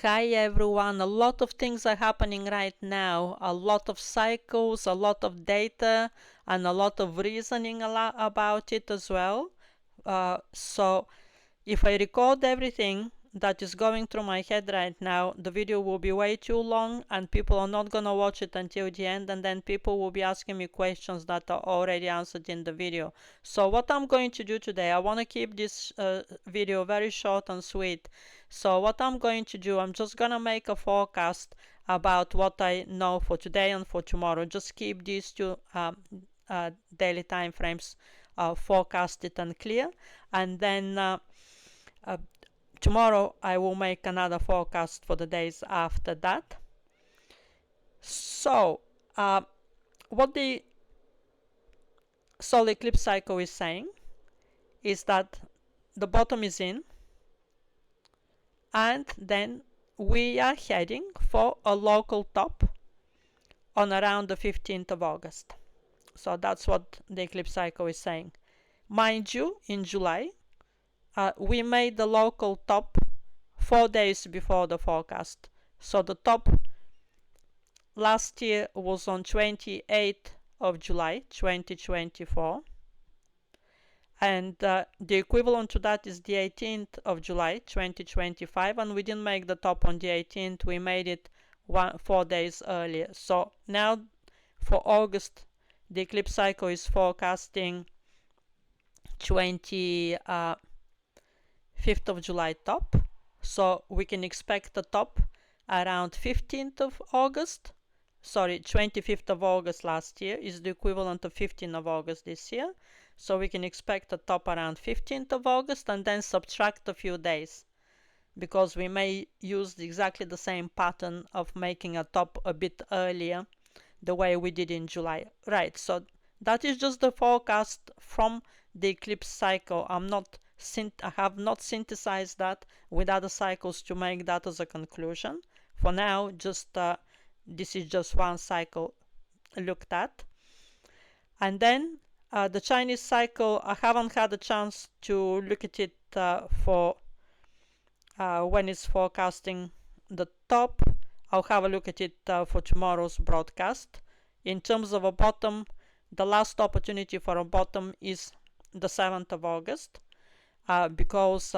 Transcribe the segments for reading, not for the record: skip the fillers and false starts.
Hi everyone, a lot of things are happening right now, a lot of cycles, a lot of data, and a lot of reasoning about it as well. So if I record everything that is going through my head right now, the video will be way too long and people are not gonna watch it until the end, and then people will be asking me questions that are already answered in the video. So what I'm going to do today, I want to keep this video very short and sweet. So what I'm going to do, I'm just gonna make a forecast about what I know for today and for tomorrow. Just keep these two daily time frames forecasted and clear, and then tomorrow I will make another forecast for the days after that. So what the solar eclipse cycle is saying is that the bottom is in, and then we are heading for a local top on around the 15th of August. So that's what the eclipse cycle is saying. Mind you, in July we made the local top 4 days before the forecast. So the top last year was on 28th of July 2024, and the equivalent to that is the 18th of July 2025, and we didn't make the top on the 18th, we made it 4 days earlier. So now for August the eclipse cycle is forecasting 25th of July top, so we can expect a top around 15th of August. Sorry, 25th of August last year is the equivalent of 15th of August this year, so we can expect a top around 15th of August and then subtract a few days, because we may use exactly the same pattern of making a top a bit earlier the way we did in July. Right, so that is just the forecast from the eclipse cycle. I have not synthesized that with other cycles to make that as a conclusion. For now, just this is just one cycle looked at. And then the Chinese cycle, I haven't had a chance to look at it for when it's forecasting the top. I'll have a look at it for tomorrow's broadcast. In terms of a bottom, the last opportunity for a bottom is the 7th of August, because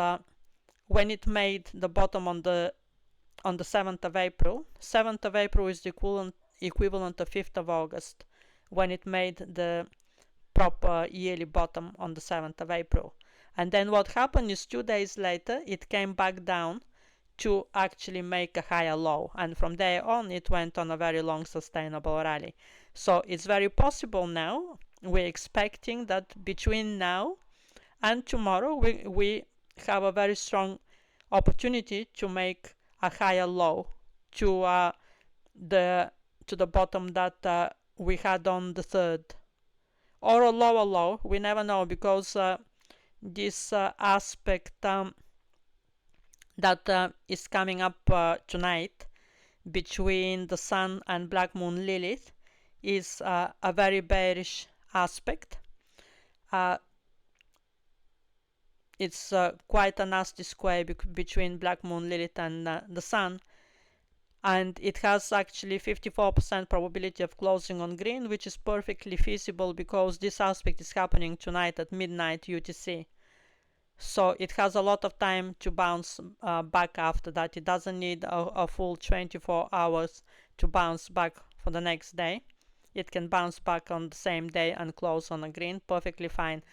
when it made the bottom on the 7th of April, 7th of April is the equivalent of 5th of August, when it made the proper yearly bottom on the 7th of April. And then what happened is 2 days later it came back down to actually make a higher low, and from there on it went on a very long sustainable rally. So it's very possible now, we're expecting that between now and tomorrow we have a very strong opportunity to make a higher low to the bottom that we had on the 3rd, or a lower low. We never know, because this aspect that is coming up tonight between the Sun and Black Moon Lilith is a very bearish aspect. It's quite a nasty square between Black Moon Lilith and the Sun, and it has actually 54% probability of closing on green, which is perfectly feasible because this aspect is happening tonight at midnight UTC. So it has a lot of time to bounce back after that. It doesn't need a full 24 hours to bounce back for the next day. It can bounce back on the same day and close on a green, perfectly fine.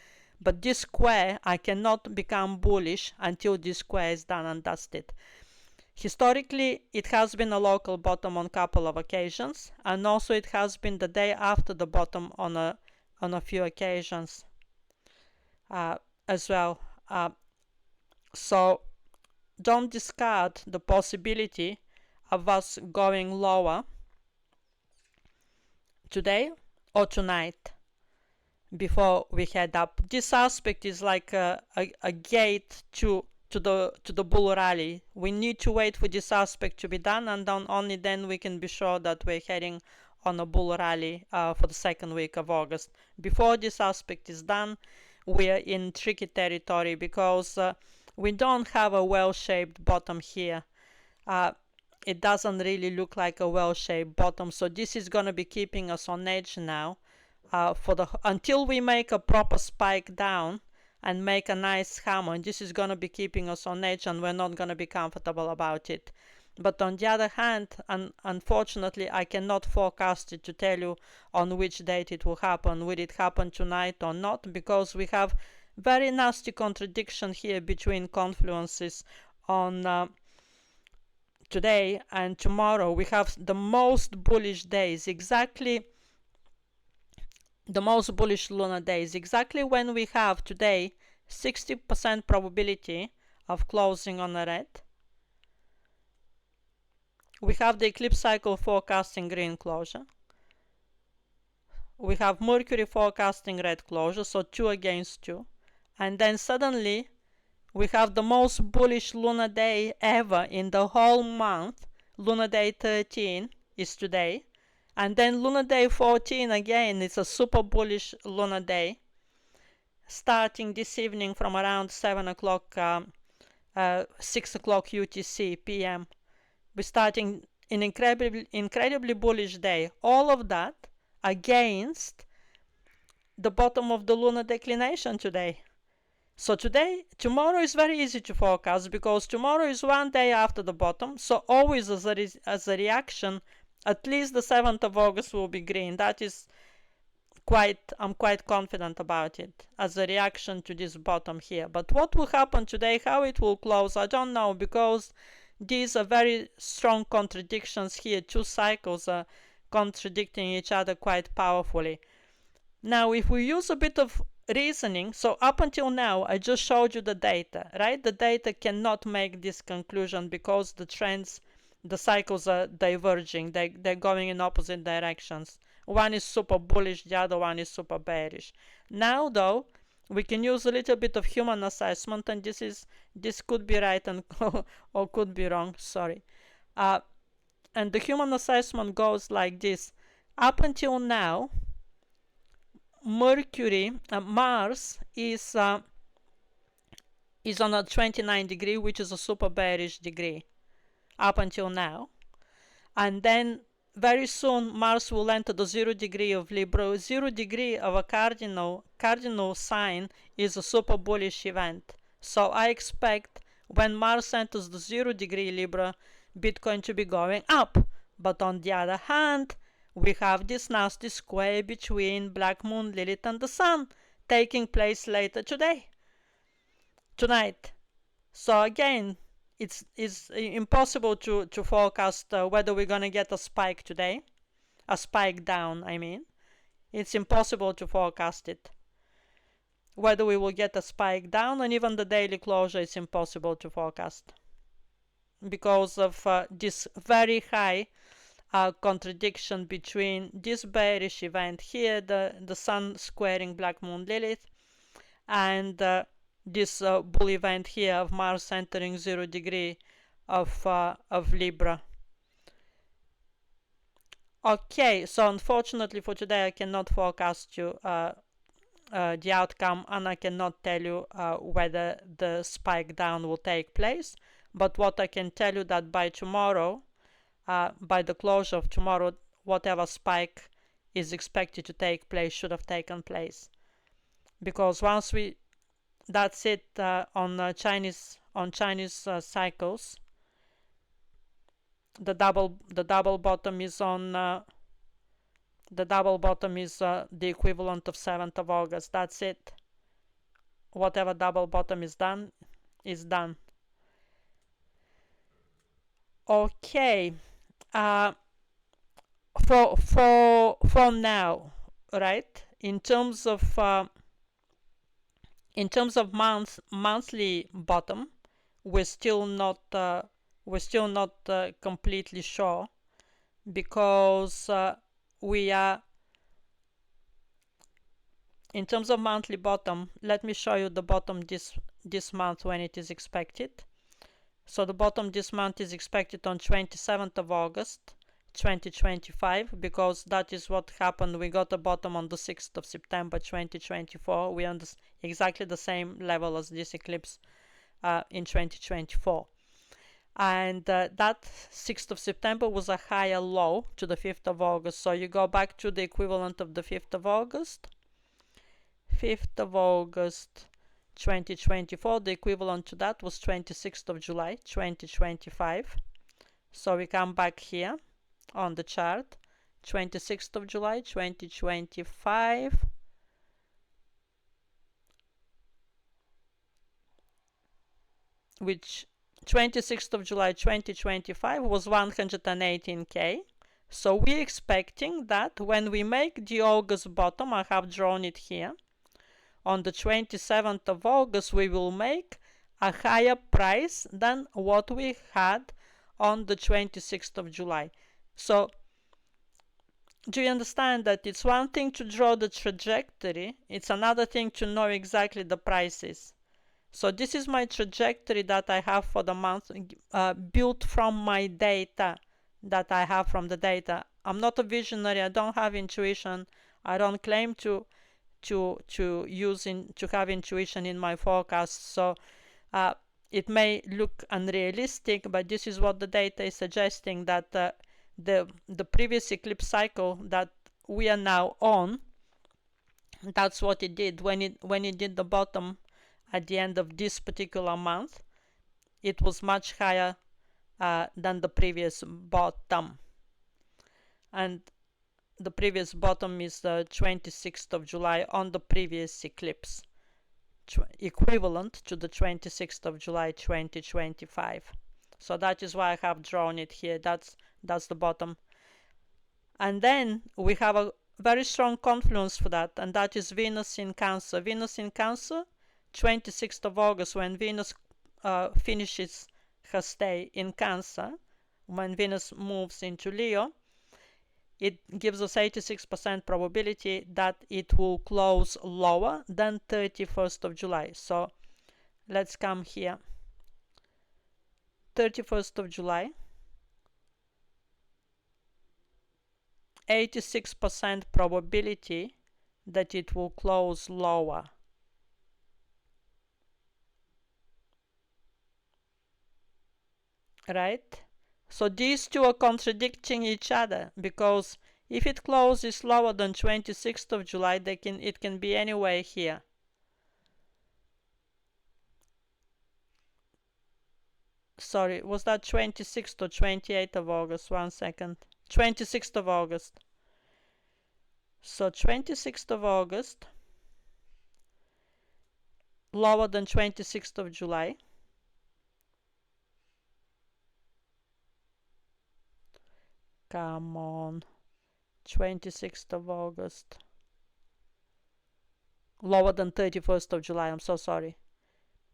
But this square, I cannot become bullish until this square is done and dusted. Historically, it has been a local bottom on a couple of occasions, and also it has been the day after the bottom on a few occasions as well. So don't discard the possibility of us going lower today or tonight before we head up. This aspect is like a gate to the bull rally. We need to wait for this aspect to be done, and only then we can be sure that we're heading on a bull rally for the 2nd week of August. Before this aspect is done, we are in tricky territory, because we don't have a well-shaped bottom here. it doesn't really look like a well-shaped bottom. So this is going to be keeping us on edge now until we make a proper spike down and make a nice hammer. This is going to be keeping us on edge, and we're not going to be comfortable about it. But on the other hand, unfortunately, I cannot forecast it to tell you on which date it will happen. Will it happen tonight or not? Because we have very nasty contradiction here between confluences on today and tomorrow. We have the most bullish days, exactly the most bullish lunar days, exactly when we have today 60% probability of closing on a red. We have the eclipse cycle forecasting green closure. We have Mercury forecasting red closure, so 2 against 2. And then suddenly we have the most bullish lunar day ever in the whole month. Lunar day 13 is today. And then lunar day 14 again is a super bullish lunar day, starting this evening from around 7 o'clock, 6 o'clock UTC PM. We're starting an incredibly bullish day. All of that against the bottom of the lunar declination today. So tomorrow is very easy to forecast because tomorrow is one day after the bottom. So always as a reaction, at least the 7th of August will be green. That is I'm quite confident about it as a reaction to this bottom here. But what will happen today, how it will close, I don't know, because these are very strong contradictions here. Two cycles are contradicting each other quite powerfully. Now, if we use a bit of reasoning, so up until now, I just showed you the data, right? The data cannot make this conclusion because the trends, the cycles are diverging. They're going in opposite directions. One is super bullish, the other one is super bearish. Now, though, we can use a little bit of human assessment, and this could be right and or could be wrong. Sorry. And the human assessment goes like this. Up until now, Mars is on a 29 degree, which is a super bearish degree up until now. And then very soon Mars will enter the 0 degree of Libra. 0 degree of a cardinal sign is a super bullish event. So I expect when Mars enters the 0 degree Libra, Bitcoin to be going up. But on the other hand, we have this nasty square between Black Moon, Lilith, and the Sun taking place later tonight. So again, it's impossible to forecast whether we're going to get a spike today, a spike down, I mean. It's impossible to forecast it. Whether we will get a spike down, and even the daily closure is impossible to forecast because of this very high contradiction between this bearish event here, the Sun squaring Black Moon Lilith, and this bull event here of Mars entering 0 degree of Libra. Okay, so unfortunately for today I cannot forecast you the outcome, and I cannot tell you whether the spike down will take place. But what I can tell you that by tomorrow, by the closure of tomorrow, whatever spike is expected to take place should have taken place. Because once that's it on Chinese cycles. The double bottom is on the equivalent of 7th of August. That's it. Whatever double bottom is done is done. Okay. For now, right? In terms of monthly bottom, we're still not completely sure, because we are in terms of monthly bottom. Let me show you the bottom this month when it is expected. So the bottom this month is expected on 27th of August 2025, because that is what happened. We got a bottom on the 6th of September 2024. We are on exactly the same level as this eclipse in 2024. and that 6th of September was a higher low to the 5th of August. So you go back to the equivalent of the 5th of August. 5th of August 2024, the equivalent to that was 26th of July 2025. So we come back here on the chart, 26th of July 2025, which 26th of July 2025 was 118k. So we're expecting that when we make the August bottom, I have drawn it here, on the 27th of August we will make a higher price than what we had on the 26th of July. So do you understand that it's one thing to draw the trajectory, it's another thing to know exactly the prices. So this is my trajectory that I have for the month, built from my data that I have from the data. I'm not a visionary, I don't have intuition, I don't claim to have intuition in my forecast. So it may look unrealistic, but this is what the data is suggesting, that the previous eclipse cycle that we are now on, that's what it did. When it did the bottom at the end of this particular month, it was much higher than the previous bottom, and the previous bottom is the 26th of July on the previous eclipse, equivalent to the 26th of July 2025. So that is why I have drawn it here. That's the bottom. And then we have a very strong confluence for that, and that is Venus in Cancer. Venus in Cancer, 26th of August, when Venus finishes her stay in Cancer, when Venus moves into Leo, it gives us 86% probability that it will close lower than 31st of July. So let's come here. 31st of July, 86% probability that it will close lower. Right? So these two are contradicting each other, because if it closes lower than 26th of July, it can be anywhere here. Sorry, was that 26th or 28th of August? One second. 26th of August. So 26th of August, lower than 26th of July. Come on. 26th of August. Lower than 31st of July. I'm so sorry.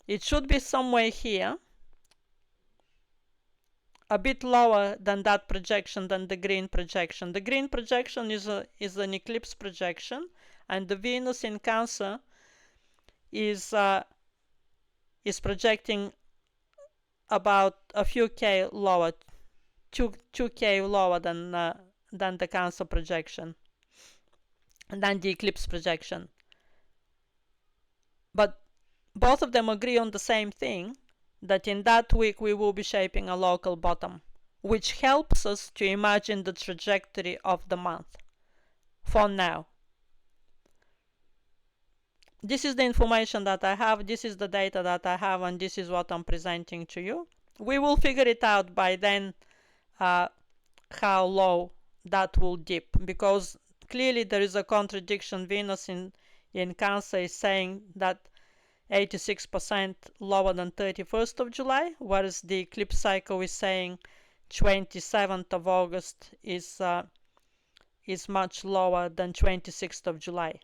It should be somewhere here. A bit lower than that projection, than the green projection. The green projection is an eclipse projection, and the Venus in Cancer is projecting about a few K lower, 2K lower than the Cancer projection, than the eclipse projection. But both of them agree on the same thing, that in that week we will be shaping a local bottom, which helps us to imagine the trajectory of the month for now. This is the information that I have, this is the data that I have, and this is what I'm presenting to you. We will figure it out by then, how low that will dip, because clearly there is a contradiction. Venus in Cancer is saying that 86% lower than 31st of July, whereas the eclipse cycle is saying 27th of August is much lower than 26th of July.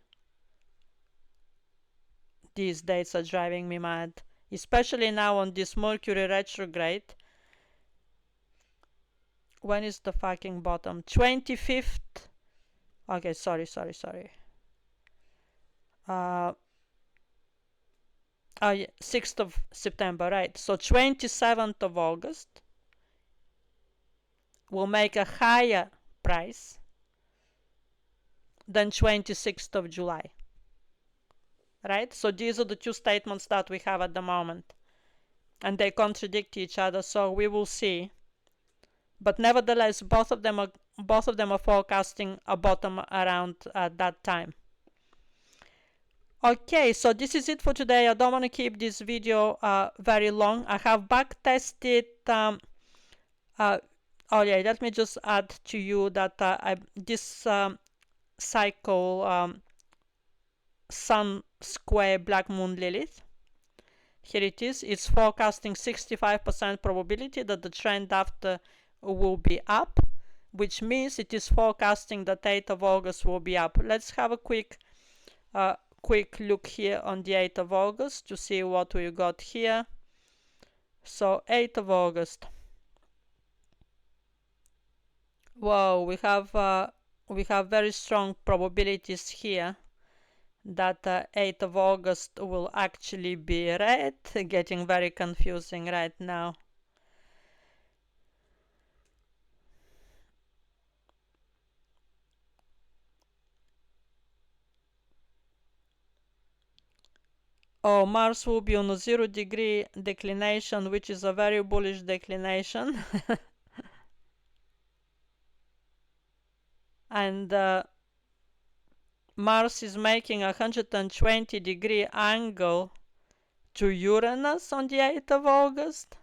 These dates are driving me mad, especially now on this Mercury retrograde. When is the fucking bottom? 25th. Okay, sorry. Oh yeah, 6th of September, right? So 27th of August will make a higher price than 26th of July. Right? So these are the two statements that we have at the moment. and they contradict each other, so we will see. But nevertheless, both of them are forecasting a bottom around that time. Okay, so this is it for today. I don't want to keep this video very long. I have back tested oh yeah, let me just add to you that this cycle Sun Square Black Moon Lilith, here it is. It's forecasting 65% probability that the trend after will be up, which means it is forecasting that 8th of August will be up. Let's have a quick look here on the 8th of August to see what we got here. So 8th of August. Wow, we have very strong probabilities here that 8th of August will actually be red. Getting very confusing right now. Oh, Mars will be on a 0-degree declination, which is a very bullish declination. And Mars is making a 120-degree angle to Uranus on the 8th of August.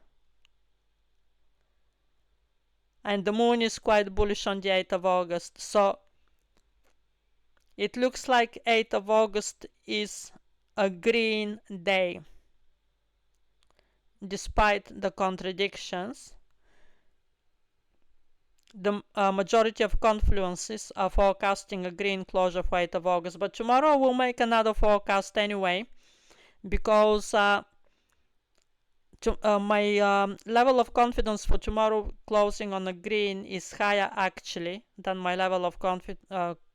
And the moon is quite bullish on the 8th of August. So it looks like 8th of August is a green day, despite the contradictions. The majority of confluences are forecasting a green closure for 8th of August, but tomorrow we'll make another forecast anyway, because my level of confidence for tomorrow closing on a green is higher actually than my level of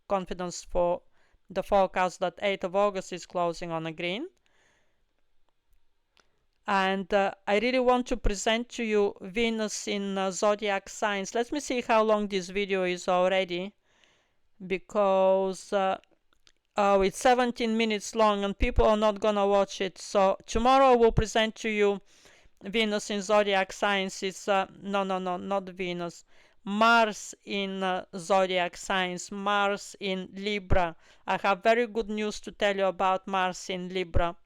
confidence for the forecast that 8th of August is closing on a green. And I really want to present to you Venus in zodiac signs. Let me see how long this video is already, because it's 17 minutes long and people are not gonna watch it. So tomorrow I will present to you Venus in zodiac signs. It's no, not Venus. Mars in zodiac signs. Mars in Libra. I have very good news to tell you about Mars in Libra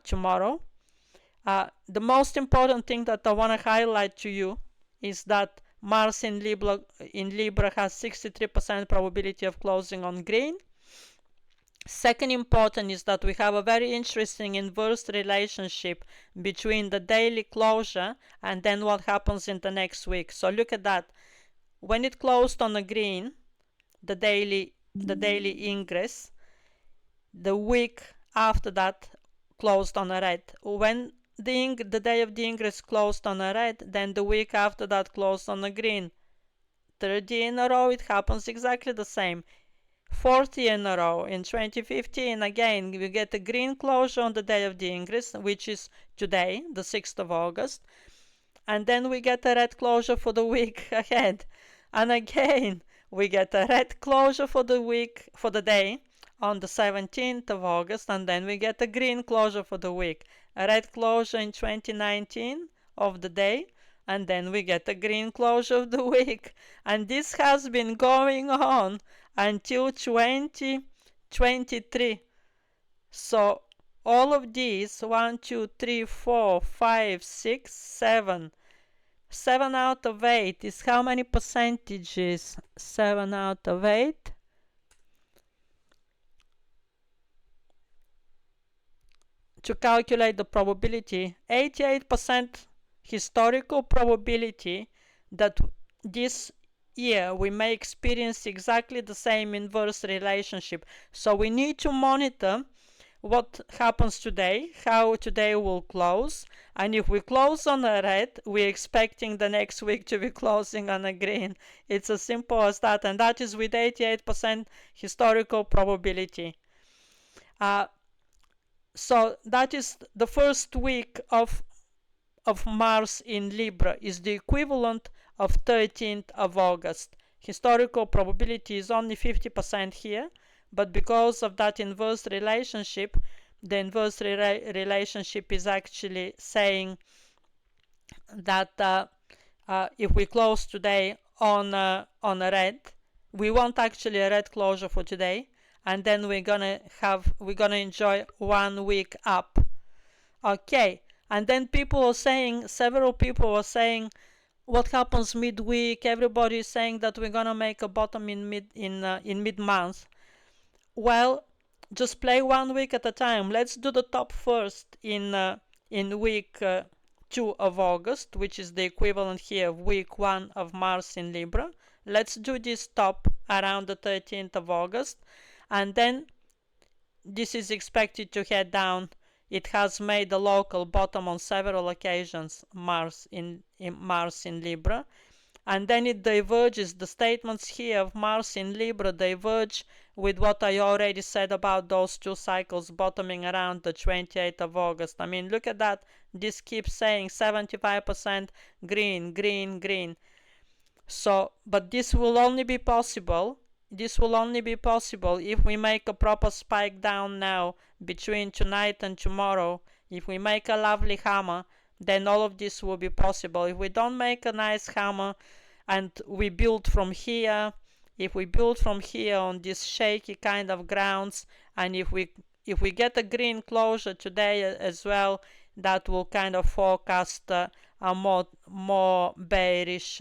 tomorrow. The most important thing that I want to highlight to you is that Mars in Libra has 63% probability of closing on green. Second important is that we have a very interesting inverse relationship between the daily closure and then what happens in the next week. So look at that. When it closed on a green, the daily ingress, the week after that closed on a red. When the day of the ingress closed on a red, then the week after that closed on a green. Third year in a row it happens exactly the same. Fourth year in a row, in 2015, again we get a green closure on the day of the ingress, which is today, the 6th of August, and then we get a red closure for the week ahead, and again we get a red closure for the day on the 17th of August, and then we get a green closure for the week. A red closure in 2019 of the day, and then we get a green closure of the week. And this has been going on until 2023. So all of these, 1, 2, 3, 4, 5, 6, 7. 7 out of 8 is how many percentages? 7 out of 8. To calculate the probability, 88% historical probability that this year we may experience exactly the same inverse relationship. So we need to monitor what happens today, how today will close, and if we close on a red, we're expecting the next week to be closing on a green. It's as simple as that, and that is with 88% historical probability. So that is the first week of Mars in Libra, is the equivalent of 13th of August. Historical probability is only 50% here, but because of that inverse relationship, the inverse relationship is actually saying that if we close today on a red, we want actually a red closure for today, and then we're gonna enjoy 1 week up. Okay, and then several people were saying, what happens midweek? Everybody is saying that we're gonna make a bottom in mid month. Well, just play 1 week at a time. Let's do the top first in week 2 of August, which is the equivalent here of week 1 of Mars in Libra. Let's do this top around the 13th of August, and then this is expected to head down. It has made a local bottom on several occasions, Mars in Libra, and then it diverges. The statements here of Mars in Libra diverge with what I already said about those two cycles bottoming around the 28th of August. I mean, look at that. This keeps saying 75% green, green, green. So, but this will only be possible. This will only be possible if we make a proper spike down now between tonight and tomorrow. If we make a lovely hammer, then all of this will be possible. If we don't make a nice hammer and we build from here, if we build from here on these shaky kind of grounds, and if we get a green closure today as well, that will kind of forecast a more bearish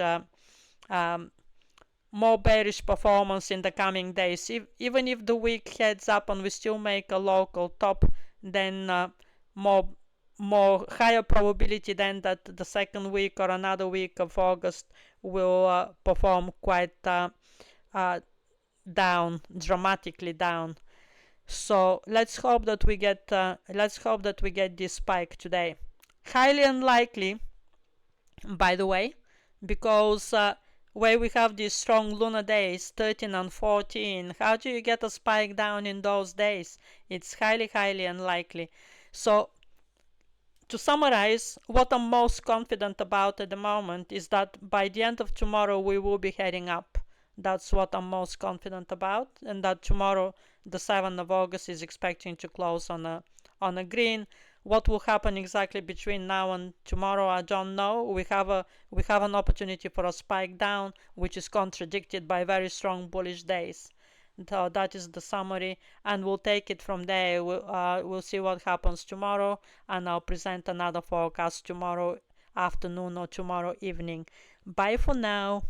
performance in the coming days. Even if the week heads up and we still make a local top, then more higher probability then that the second week or another week of August will perform quite down, dramatically down. So let's hope that we get this spike today. Highly unlikely, by the way, because where we have these strong lunar days, 13 and 14, how do you get a spike down in those days? It's highly, highly unlikely. So to summarize, what I'm most confident about at the moment is that by the end of tomorrow we will be heading up. That's what I'm most confident about, and that tomorrow, the 7th of August, is expecting to close on a green. What will happen exactly between now and tomorrow, I don't know. We have an opportunity for a spike down, which is contradicted by very strong bullish days. So that is the summary, and we'll take it from there. We'll see what happens tomorrow, and I'll present another forecast tomorrow afternoon or tomorrow evening. Bye for now.